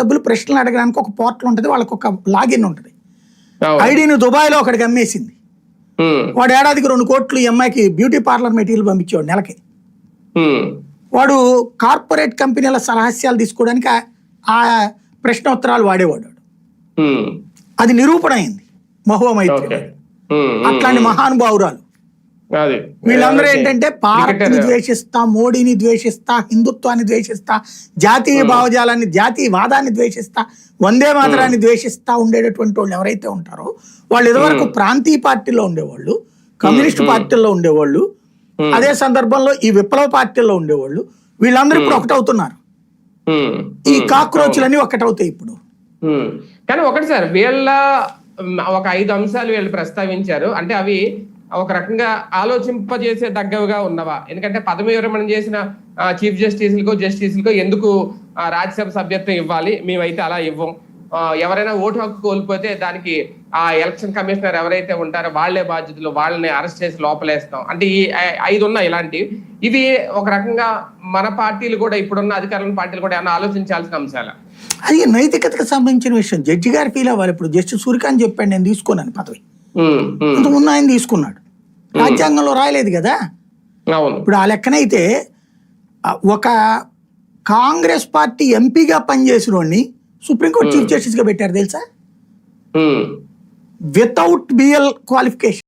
సభ్యులు ప్రశ్నలు అడగడానికి ఒక పోర్టల్ ఉంటుంది, వాళ్ళకి ఒక లాగిన్ ఉంటుంది. ఐడిని దుబాయ్లో ఒకడికి అమ్మేసింది. వాడు ఏడాదికి 2 కోట్లు ఈ అమ్మాయికి బ్యూటీ పార్లర్ మెటీరియల్ పంపించేవాడు నెలకి. వాడు కార్పొరేట్ కంపెనీల రహస్యాలు తీసుకోవడానికి ఆ ప్రశ్నోత్తరాలు వాడేవాడు. అది నిరూపణ అయింది మహువా మైత్రి. అట్లాంటి మహానుభావురాలు వీళ్ళందరూ ఏంటంటే భారత్ని ద్వేషిస్తా, మోడీని ద్వేషిస్తా, హిందుత్వాన్ని ద్వేషిస్తా, జాతీయ భావజాలాన్ని, జాతీయవాదాన్ని ద్వేషిస్తా, వందే మాతరాన్ని ద్వేషిస్తా ఉండేటటువంటి వాళ్ళు ఎవరైతే ఉంటారో వాళ్ళు ఇదివరకు ప్రాంతీయ పార్టీలో ఉండేవాళ్ళు, కమ్యూనిస్ట్ పార్టీల్లో ఉండేవాళ్ళు, అదే సందర్భంలో ఈ విప్లవ పార్టీల్లో ఉండేవాళ్ళు, వీళ్ళందరూ ఇప్పుడు ఒకటవుతున్నారు. ఈ కాక్రోచ్లన్నీ ఒకటవుతాయి ఇప్పుడు. కానీ ఒకటి సార్, వీళ్ళ ఒక 5 అంశాలు వీళ్ళు ప్రస్తావించారు. అంటే అవి ఒక రకంగా ఆలోచింపజేసే తగ్గవిగా ఉన్నవా? ఎందుకంటే పదవి విరమణ చేసిన చీఫ్ జస్టిస్లకో ఎందుకు రాజ్యసభ సభ్యత్వం ఇవ్వాలి, మేమైతే అలా ఇవ్వం. ఎవరైనా ఓటు హక్కు కోల్పోతే దానికి ఆ ఎలక్షన్ కమిషనర్ ఎవరైతే ఉంటారో వాళ్లే బాధ్యతలు, వాళ్ళని అరెస్ట్ చేసి లోపలేస్తాం. అంటే ఈ 5 ఉన్నాయి ఇలాంటివి. ఇవి ఒక రకంగా మన పార్టీలు కూడా, ఇప్పుడున్న అధికారుల పార్టీలు కూడా ఏమైనా ఆలోచించాల్సిన అంశాలు. అది నైతికతకు సంబంధించిన విషయం. జడ్జి గారు ఫీల్ అవ్వాలి. ఇప్పుడు జస్టిస్ సూర్యకాంత్ చెప్పాడు, నేను తీసుకున్నాను పదవి. ఇంతకుముందు ఆయన తీసుకున్నాడు, రాజ్యాంగంలో రాయలేదు కదా. ఇప్పుడు ఆ లెక్కనైతే ఒక కాంగ్రెస్ పార్టీ ఎంపీగా పనిచేసిన వాడిని సుప్రీంకోర్టు చీఫ్ జస్టిస్ గా పెట్టారు తెలుసా, వితౌట్ బిఎల్ క్వాలిఫికేషన్.